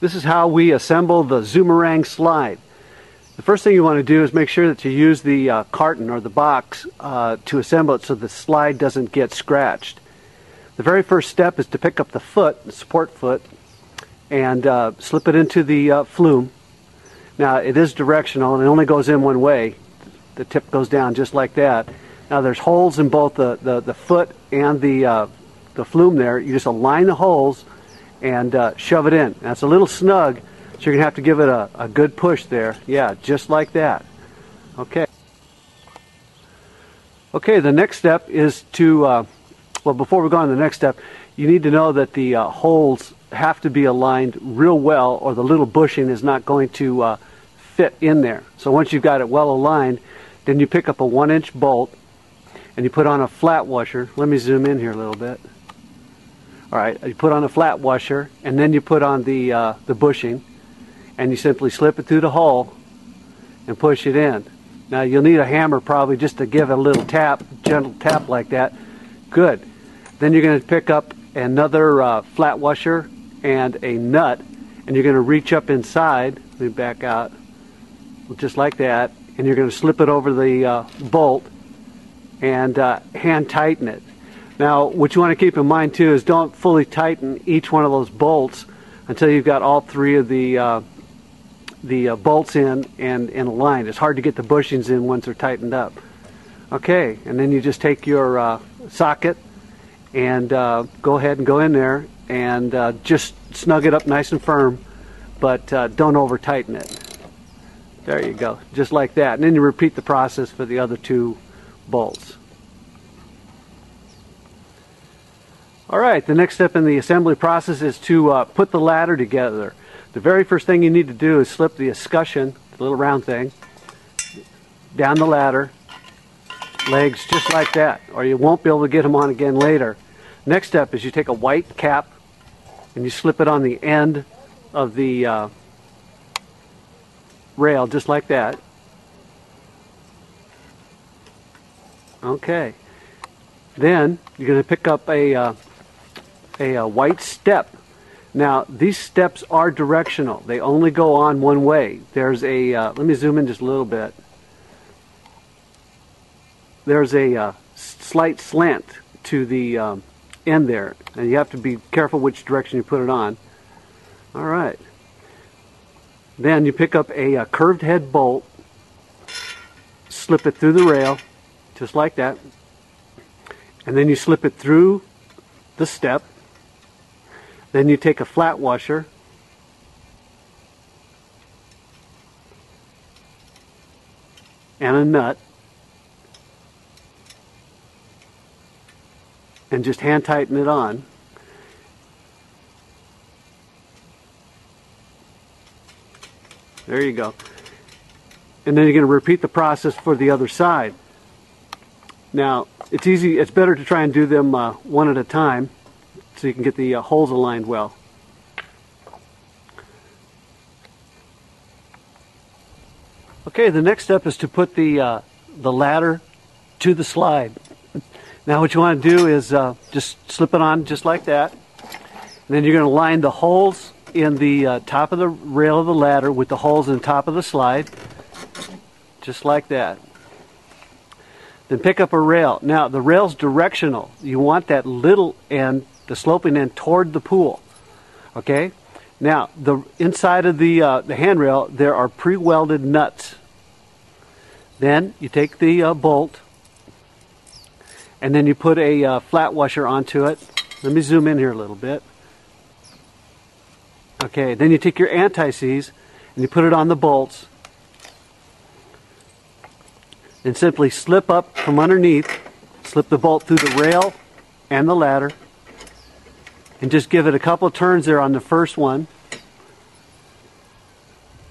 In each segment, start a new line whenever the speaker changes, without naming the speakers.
This is how we assemble the Zoomerang slide. The first thing you want to do is make sure that you use the carton or the box to assemble it so the slide doesn't get scratched. The very first step is to pick up the foot, the support foot, and slip it into the flume. Now it is directional and it only goes in one way. The tip goes down just like that. Now there's holes in both the foot and the flume there. You just align the holes and shove it in. Now it's a little snug, so you're going to have to give it a good push there. Yeah, just like that. Okay. Okay, the next step is to, well, before we go on to the next step, you need to know that the holes have to be aligned real well, or the little bushing is not going to fit in there. So once you've got it well aligned, then you pick up a 1-inch bolt and you put on a flat washer. Let me zoom in here a little bit. All right, you put on a flat washer, and then you put on the bushing, and you simply slip it through the hole and push it in. Now you'll need a hammer probably just to give it a little tap, gentle tap like that. Good. Then you're going to pick up another flat washer and a nut, and you're going to reach up inside. Let me back out, just like that, and you're going to slip it over the bolt and hand tighten it. Now, what you want to keep in mind too is don't fully tighten each one of those bolts until you've got all three of the bolts in and aligned. It's hard to get the bushings in once they're tightened up. Okay, and then you just take your socket and go ahead and go in there and just snug it up nice and firm, but don't over tighten it. There you go, just like that. And then you repeat the process for the other two bolts. Alright, the next step in the assembly process is to put the ladder together. The very first thing you need to do is slip the escutcheon, the little round thing, down the ladder, legs just like that, or you won't be able to get them on again later. Next step is you take a white cap and you slip it on the end of the rail just like that. Okay. Then you're going to pick up a white step. Now these steps are directional. They only go on one way. There's a, let me zoom in just a little bit. There's a slight slant to the end there, and you have to be careful which direction you put it on. Alright. Then you pick up a curved head bolt, slip it through the rail, just like that, and then you slip it through the step. Then you take a flat washer and a nut and just hand tighten it on. There you go. And then you're going to repeat the process for the other side. Now, it's easy, it's better to try and do them one at a time so you can get the holes aligned well. Okay, the next step is to put the ladder to the slide. Now what you want to do is just slip it on just like that. And then you're going to line the holes in the top of the rail of the ladder with the holes in the top of the slide. Just like that. Then pick up a rail. Now the rail's directional. You want that little end, the sloping end, toward the pool. Okay? Now the inside of the handrail there are pre-welded nuts. Then you take the bolt and then you put a flat washer onto it. Let me zoom in here a little bit. Okay, then you take your anti-seize and you put it on the bolts and simply slip up from underneath, slip the bolt through the rail and the ladder, and just give it a couple of turns there on the first one.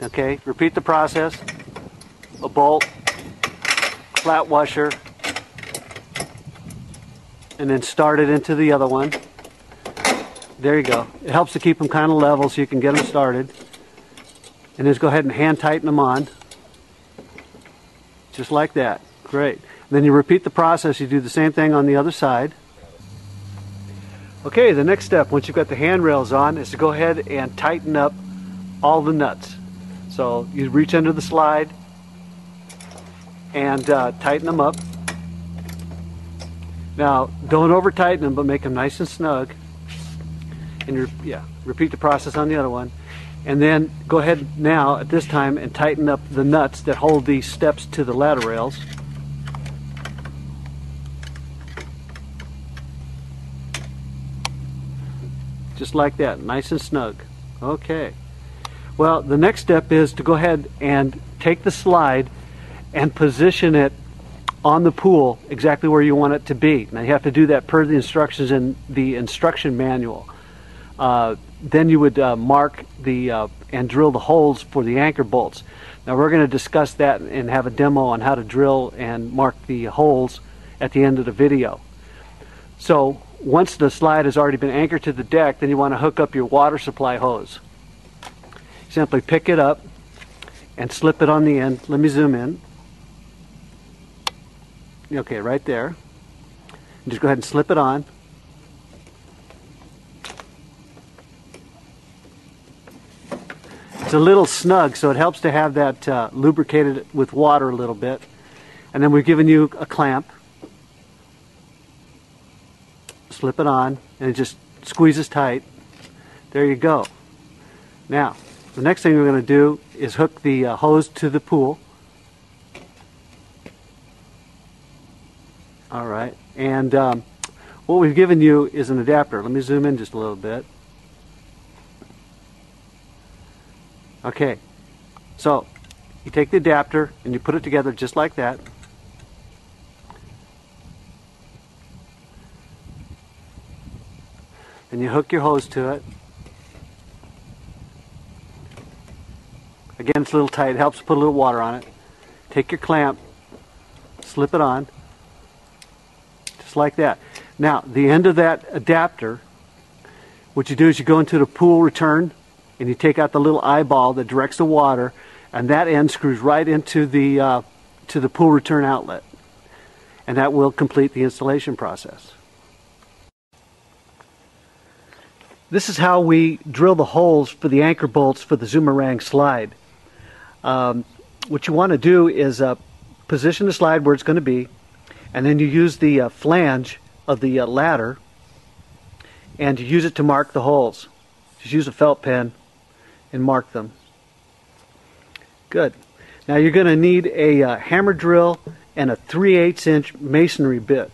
Okay, repeat the process. A bolt, flat washer, and then start it into the other one. There you go. It helps to keep them kind of level so you can get them started. And just go ahead and hand tighten them on. Just like that. Great. And then you repeat the process. You do the same thing on the other side. Okay, the next step, once you've got the handrails on, is to go ahead and tighten up all the nuts. So you reach under the slide and tighten them up. Now, don't over tighten them, but make them nice and snug. And repeat the process on the other one. And then go ahead now at this time and tighten up the nuts that hold these steps to the ladder rails. Just like that, nice and snug. Okay. Well, the next step is to go ahead and take the slide and position it on the pool exactly where you want it to be. Now you have to do that per the instructions in the instruction manual. Then you would mark the and drill the holes for the anchor bolts. Now we're going to discuss that and have a demo on how to drill and mark the holes at the end of the video. So once the slide has already been anchored to the deck, then you want to hook up your water supply hose. Simply pick it up and slip it on the end. Let me zoom in. Okay, right there. And just go ahead and slip it on. It's a little snug, so it helps to have that lubricated with water a little bit. And then we've given you a clamp. Slip it on, and it just squeezes tight. There you go. Now, the next thing we're going to do is hook the hose to the pool. All right, and what we've given you is an adapter. Let me zoom in just a little bit. Okay, so you take the adapter and you put it together just like that. And you hook your hose to it. Again, it's a little tight. It helps to put a little water on it. Take your clamp, slip it on, just like that. Now, the end of that adapter, what you do is you go into the pool return and you take out the little eyeball that directs the water, and that end screws right into the pool return outlet. And that will complete the installation process. This is how we drill the holes for the anchor bolts for the Zoomerang slide. What you want to do is position the slide where it's going to be, and then you use the flange of the ladder, and you use it to mark the holes. Just use a felt pen and mark them. Good. Now you're going to need a hammer drill and a 3/8 inch masonry bit.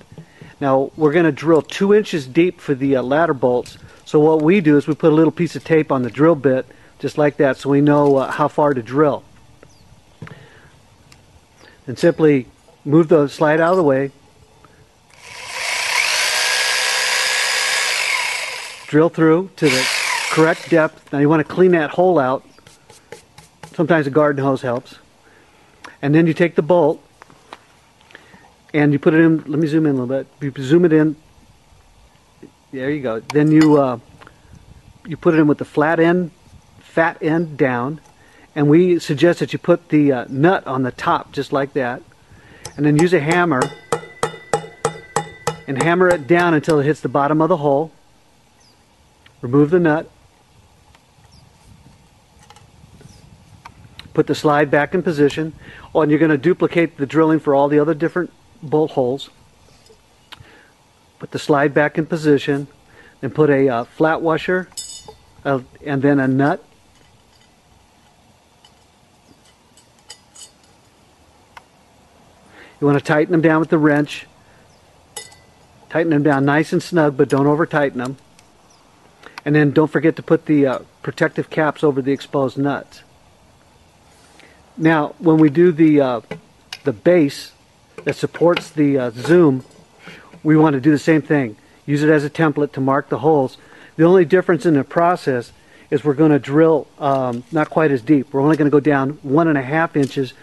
Now we're going to drill 2 inches deep for the ladder bolts. So what we do is we put a little piece of tape on the drill bit, just like that, so we know how far to drill. And simply move the slide out of the way. Drill through to the correct depth. Now you want to clean that hole out. Sometimes a garden hose helps. And then you take the bolt and you put it in. Let me zoom in a little bit. You zoom it in. There you go. Then you put it in with the fat end down, and we suggest that you put the nut on the top just like that, and then use a hammer and hammer it down until it hits the bottom of the hole. Remove the nut. Put the slide back in position. Oh, and you're going to duplicate the drilling for all the other different bolt holes. Put the slide back in position, then put a flat washer and then a nut. You want to tighten them down with the wrench. Tighten them down nice and snug, but don't over tighten them. And then don't forget to put the protective caps over the exposed nuts. Now, when we do the base that supports the zoom, we want to do the same thing. Use it as a template to mark the holes. The only difference in the process is we're going to drill not quite as deep. We're only going to go down 1.5 inches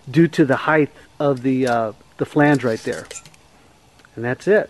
due to the height of the flange right there. And that's it.